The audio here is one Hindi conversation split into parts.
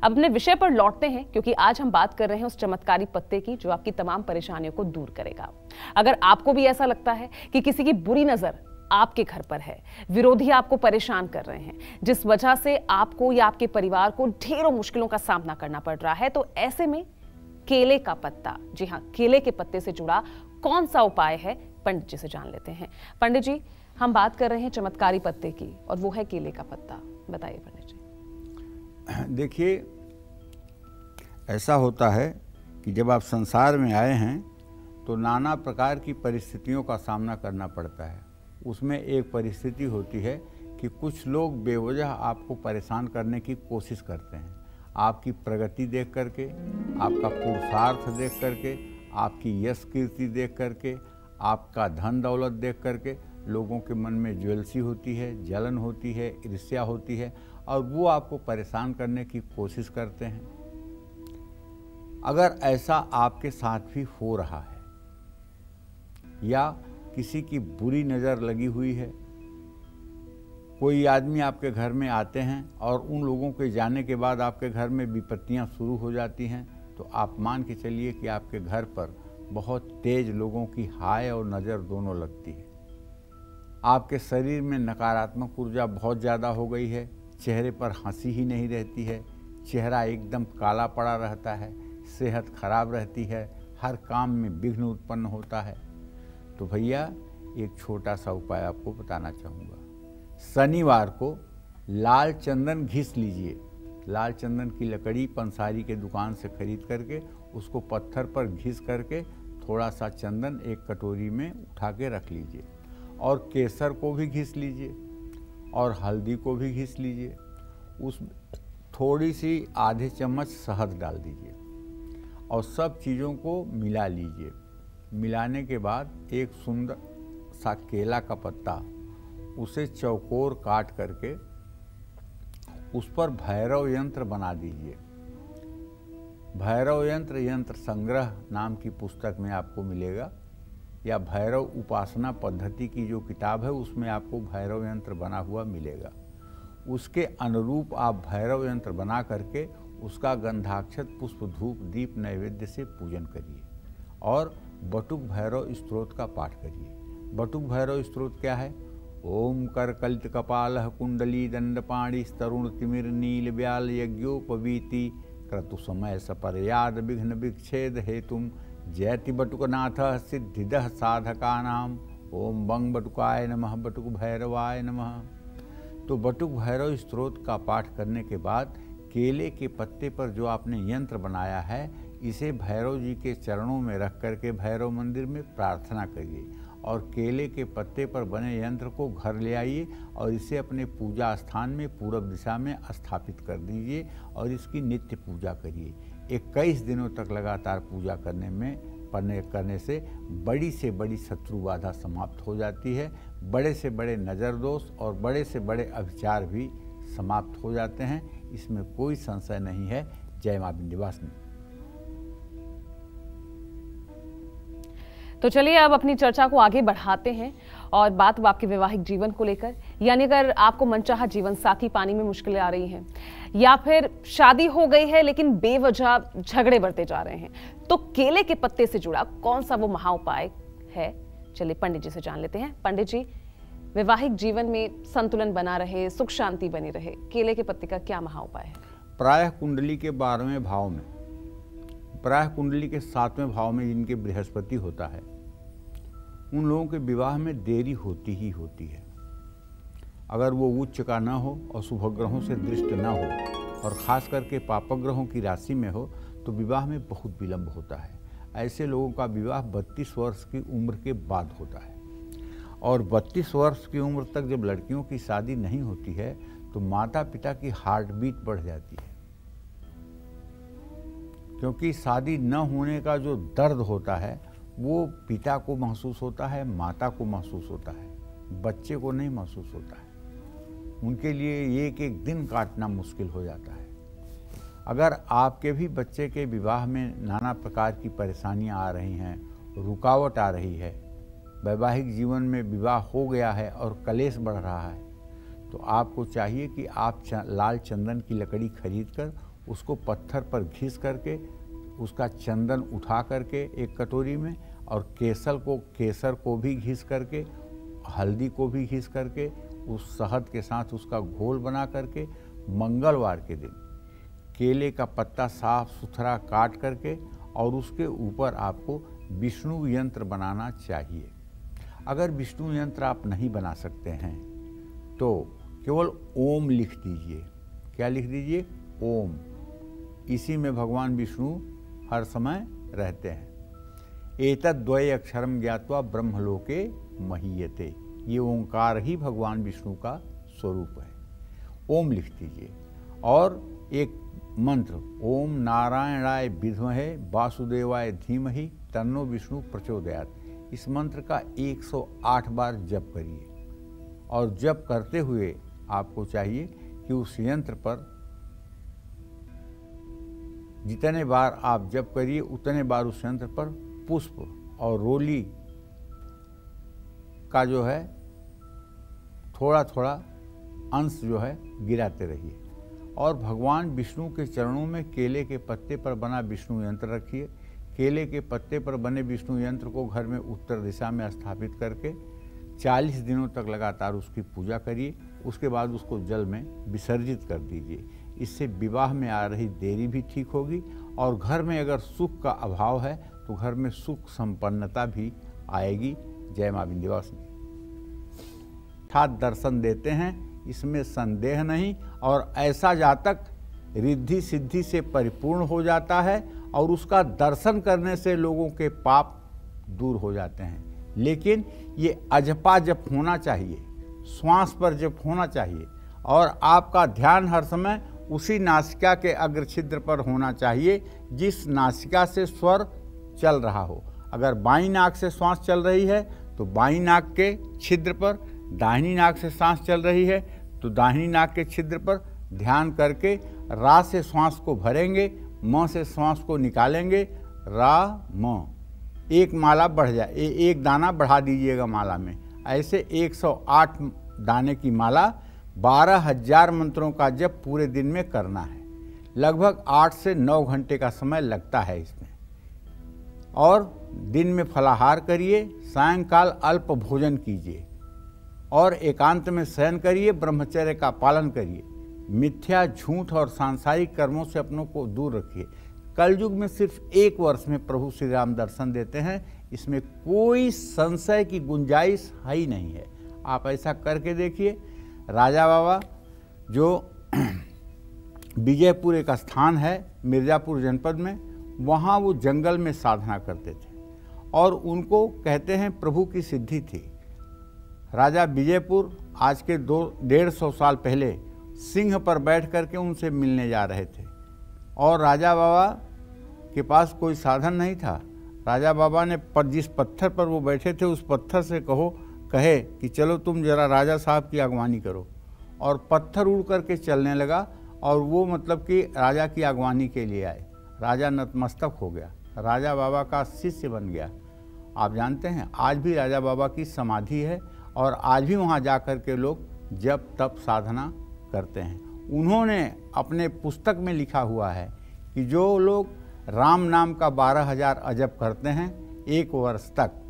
अपने विषय पर लौटते हैं, क्योंकि आज हम बात कर रहे हैं उस चमत्कारी पत्ते की जो आपकी तमाम परेशानियों को दूर करेगा। अगर आपको भी ऐसा लगता है कि किसी की बुरी नजर आपके घर पर है, विरोधी आपको परेशान कर रहे हैं, जिस वजह से आपको या आपके परिवार को ढेरों मुश्किलों का सामना करना पड़ रहा है, तो ऐसे में केले का पत्ता, जी हाँ, केले के पत्ते से जुड़ा कौन सा उपाय है, पंडित जी से जान लेते हैं। पंडित जी, हम बात कर रहे हैं चमत्कारी पत्ते की और वो है केले का पत्ता। बताइए पंडित जी। देखिए, ऐसा होता है कि जब आप संसार में आए हैं तो नाना प्रकार की परिस्थितियों का सामना करना पड़ता है। उसमें एक परिस्थिति होती है कि कुछ लोग बेवजह आपको परेशान करने की कोशिश करते हैं। आपकी प्रगति देख करके, आपका पुरुषार्थ देख करके, आपकी यश कीर्ति देख करके, आपका धन दौलत देख करके लोगों के मन में ज्वेलसी होती है, जलन होती है, ईर्ष्या होती है और वो आपको परेशान करने की कोशिश करते हैं। अगर ऐसा आपके साथ भी हो रहा है या किसी की बुरी नज़र लगी हुई है, कोई आदमी आपके घर में आते हैं और उन लोगों के जाने के बाद आपके घर में विपत्तियां शुरू हो जाती हैं, तो आप मान के चलिए कि आपके घर पर बहुत तेज लोगों की हाय और नज़र दोनों लगती है। आपके शरीर में नकारात्मक ऊर्जा बहुत ज़्यादा हो गई है, चेहरे पर हंसी ही नहीं रहती है, चेहरा एकदम काला पड़ा रहता है, सेहत खराब रहती है, हर काम में विघ्न उत्पन्न होता है। तो भैया, एक छोटा सा उपाय आपको बताना चाहूँगा। शनिवार को लाल चंदन घिस लीजिए। लाल चंदन की लकड़ी पंसारी के दुकान से खरीद करके उसको पत्थर पर घिस करके थोड़ा सा चंदन एक कटोरी में उठा के रख लीजिए और केसर को भी घिस लीजिए और हल्दी को भी घिस लीजिए। उस थोड़ी सी आधे चम्मच शहद डाल दीजिए और सब चीज़ों को मिला लीजिए। मिलाने के बाद एक सुंदर सा केला का पत्ता, उसे चौकोर काट करके उस पर भैरव यंत्र बना दीजिए। भैरव यंत्र यंत्र संग्रह नाम की पुस्तक में आपको मिलेगा, या भैरव उपासना पद्धति की जो किताब है उसमें आपको भैरव यंत्र बना हुआ मिलेगा। उसके अनुरूप आप भैरव यंत्र बना करके उसका गंधाक्षत पुष्प धूप दीप नैवेद्य से पूजन करिए और बटुक भैरव स्तोत्र का पाठ करिए। बटुक भैरव स्तोत्र क्या है? ओम कर कलित कपाल कुंडली दंडपाणी तरुण तिमिर नील व्याल यज्ञोपवीति क्रतु समय सपर्याद विघ्न विक्षेद हेतुम जयति बटुकनाथ सिद्धिदः साधकानाम। ओम बंग बटुकाय नमः, बटुक भैरवाय नमः। तो बटुक भैरव स्तोत्र का पाठ करने के बाद केले के पत्ते पर जो आपने यंत्र बनाया है, इसे भैरव जी के चरणों में रख करके भैरव मंदिर में प्रार्थना करिए और केले के पत्ते पर बने यंत्र को घर ले आइए और इसे अपने पूजा स्थान में पूरब दिशा में स्थापित कर दीजिए और इसकी नित्य पूजा करिए। 21 दिनों तक लगातार पूजा करने से बड़ी शत्रु बाधा समाप्त हो जाती है। बड़े से बड़े नज़र दोष और बड़े से बड़े अभिचार भी समाप्त हो जाते हैं, इसमें कोई संशय नहीं है। जय मां विंध्यवासिनी। तो चलिए अब अपनी चर्चा को आगे बढ़ाते हैं और बात आपके वैवाहिक जीवन को लेकर, यानी अगर आपको मनचाहा जीवन साथी पाने में मुश्किलें आ रही हैं या फिर शादी हो गई है लेकिन बेवजह झगड़े बढ़ते जा रहे हैं, तो केले के पत्ते से जुड़ा कौन सा वो महा उपाय है? चलिए पंडित जी से जान लेते हैं। पंडित जी, वैवाहिक जीवन में संतुलन बना रहे, सुख शांति बनी रहे, केले के पत्ते का क्या महा उपाय है? प्रायः कुंडली के 12वें भाव में, प्रायः कुंडली के 7वें भाव में जिनके बृहस्पति होता है, उन लोगों के विवाह में देरी होती ही होती है। अगर वो उच्च का न हो और शुभ ग्रहों से दृष्ट न हो और ख़ास करके पापग्रहों की राशि में हो तो विवाह में बहुत विलंब होता है। ऐसे लोगों का विवाह 32 वर्ष की उम्र के बाद होता है और 32 वर्ष की उम्र तक जब लड़कियों की शादी नहीं होती है तो माता पिता की हार्ट बीट बढ़ जाती है, क्योंकि शादी न होने का जो दर्द होता है वो पिता को महसूस होता है, माता को महसूस होता है, बच्चे को नहीं महसूस होता है। उनके लिए एक एक दिन काटना मुश्किल हो जाता है। अगर आपके भी बच्चे के विवाह में नाना प्रकार की परेशानियां आ रही हैं, रुकावट आ रही है, वैवाहिक जीवन में विवाह हो गया है और कलेश बढ़ रहा है, तो आपको चाहिए कि आप लाल चंदन की लकड़ी खरीद कर उसको पत्थर पर घिस करके उसका चंदन उठा करके एक कटोरी में, और केसर को भी घिस करके, हल्दी को भी घिस करके, उस शहद के साथ उसका घोल बना करके मंगलवार के दिन केले का पत्ता साफ सुथरा काट करके और उसके ऊपर आपको विष्णु यंत्र बनाना चाहिए। अगर विष्णु यंत्र आप नहीं बना सकते हैं तो केवल ओम लिख दीजिए। क्या लिख दीजिए? ओम। इसी में भगवान विष्णु हर समय रहते हैं। एतद्वय अक्षरम ज्ञात्वा ब्रह्मलोके महीयते। ये ओंकार ही भगवान विष्णु का स्वरूप है। ओम लिख दीजिए। और एक मंत्र, ओम नारायणाय विद्महे वासुदेवाय धीमहि तन्नो विष्णु प्रचोदयात्, इस मंत्र का 108 बार जप करिए। और जप करते हुए आपको चाहिए कि उस यंत्र पर जितने बार आप जप करिए उतने बार उस यंत्र पर पुष्प और रोली का जो है थोड़ा थोड़ा अंश जो है गिराते रहिए। और भगवान विष्णु के चरणों में केले के पत्ते पर बना विष्णु यंत्र रखिए। केले के पत्ते पर बने विष्णु यंत्र को घर में उत्तर दिशा में स्थापित करके 40 दिनों तक लगातार उसकी पूजा करिए। उसके बाद उसको जल में विसर्जित कर दीजिए। इससे विवाह में आ रही देरी भी ठीक होगी और घर में अगर सुख का अभाव है तो घर में सुख संपन्नता भी आएगी। जय मां विंध्यवासिनी। अर्थात दर्शन देते हैं, इसमें संदेह नहीं। और ऐसा जातक रिद्धि सिद्धि से परिपूर्ण हो जाता है और उसका दर्शन करने से लोगों के पाप दूर हो जाते हैं। लेकिन ये अजपा जप होना चाहिए, श्वास पर जप होना चाहिए और आपका ध्यान हर समय उसी नासिका के अग्रछिद्र पर होना चाहिए जिस नासिका से स्वर चल रहा हो। अगर बाईं नाक से श्वास चल रही है तो बाईं नाक के छिद्र पर, दाहिनी नाक से सांस चल रही है तो दाहिनी नाक के छिद्र पर ध्यान करके रा से श्वास को भरेंगे, म से श्वास को निकालेंगे। रा म, एक माला बढ़ जाए, एक दाना बढ़ा दीजिएगा माला में। ऐसे 108 दाने की माला 12,000 मंत्रों का जप पूरे दिन में करना है। लगभग 8 से 9 घंटे का समय लगता है इसमें। और दिन में फलाहार करिए, सायंकाल अल्प भोजन कीजिए और एकांत में शयन करिए, ब्रह्मचर्य का पालन करिए। मिथ्या, झूठ और सांसारिक कर्मों से अपनों को दूर रखिए। कलयुग में सिर्फ 1 वर्ष में प्रभु श्री राम दर्शन देते हैं, इसमें कोई संशय की गुंजाइश है ही नहीं है। आप ऐसा करके देखिए। राजा बाबा जो विजयपुर एक स्थान है मिर्ज़ापुर जनपद में, वहाँ वो जंगल में साधना करते थे और उनको कहते हैं प्रभु की सिद्धि थी। राजा विजयपुर आज के 150 साल पहले सिंह पर बैठ करके उनसे मिलने जा रहे थे और राजा बाबा के पास कोई साधन नहीं था। राजा बाबा ने जिस पत्थर पर वो बैठे थे उस पत्थर से कहे कि चलो तुम जरा राजा साहब की अगवानी करो। और पत्थर उड़ करके चलने लगा और वो मतलब कि राजा की अगवानी के लिए आए। राजा नतमस्तक हो गया, राजा बाबा का शिष्य बन गया। आप जानते हैं आज भी राजा बाबा की समाधि है और आज भी वहाँ जा कर के लोग जप तप साधना करते हैं। उन्होंने अपने पुस्तक में लिखा हुआ है कि जो लोग राम नाम का 12,000 अजप करते हैं 1 वर्ष तक,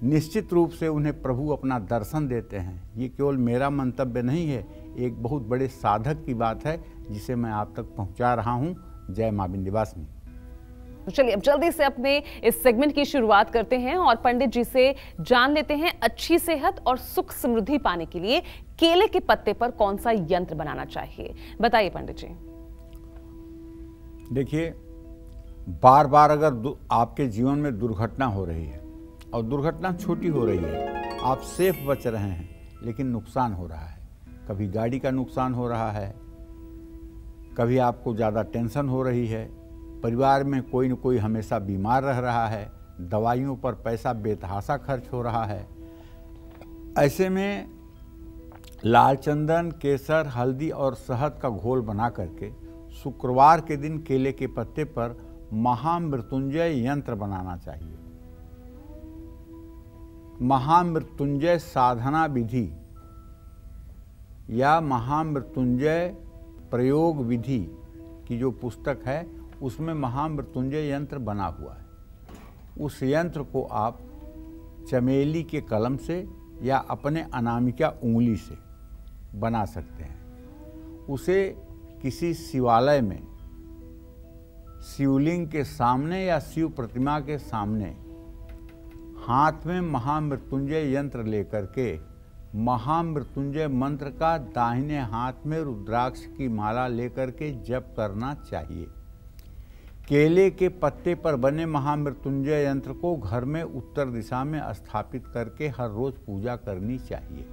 निश्चित रूप से उन्हें प्रभु अपना दर्शन देते हैं। ये केवल मेरा मंतव्य नहीं है, एक बहुत बड़े साधक की बात है जिसे मैं आप तक पहुंचा रहा हूं। जय मां विंध्यवासिनी। तो चलिए अब जल्दी से अपने इस सेगमेंट की शुरुआत करते हैं और पंडित जी से जान लेते हैं अच्छी सेहत और सुख समृद्धि पाने के लिए केले के पत्ते पर कौन सा यंत्र बनाना चाहिए। बताइए पंडित जी। देखिए, बार बार अगर आपके जीवन में दुर्घटना हो रही है और दुर्घटना छोटी हो रही है, आप सेफ बच रहे हैं लेकिन नुकसान हो रहा है। कभी गाड़ी का नुकसान हो रहा है, कभी आपको ज़्यादा टेंशन हो रही है, परिवार में कोई न कोई हमेशा बीमार रह रहा है, दवाइयों पर पैसा बेतहाशा खर्च हो रहा है। ऐसे में लाल चंदन, केसर, हल्दी और शहद का घोल बना करके शुक्रवार के दिन केले के पत्ते पर महामृत्युंजय यंत्र बनाना चाहिए। महामृत्युंजय साधना विधि या महामृत्युंजय प्रयोग विधि की जो पुस्तक है उसमें महामृत्युंजय यंत्र बना हुआ है। उस यंत्र को आप चमेली के कलम से या अपने अनामिका उंगली से बना सकते हैं। उसे किसी शिवालय में शिवलिंग के सामने या शिव प्रतिमा के सामने हाथ में महामृत्युंजय यंत्र लेकर के महामृत्युंजय मंत्र का दाहिने हाथ में रुद्राक्ष की माला लेकर के जप करना चाहिए। केले के पत्ते पर बने महामृत्युंजय यंत्र को घर में उत्तर दिशा में स्थापित करके हर रोज पूजा करनी चाहिए।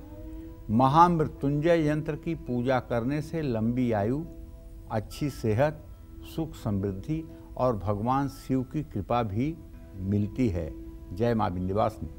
महामृत्युंजय यंत्र की पूजा करने से लंबी आयु, अच्छी सेहत, सुख समृद्धि और भगवान शिव की कृपा भी मिलती है। जय मां विंध्यवासिनी।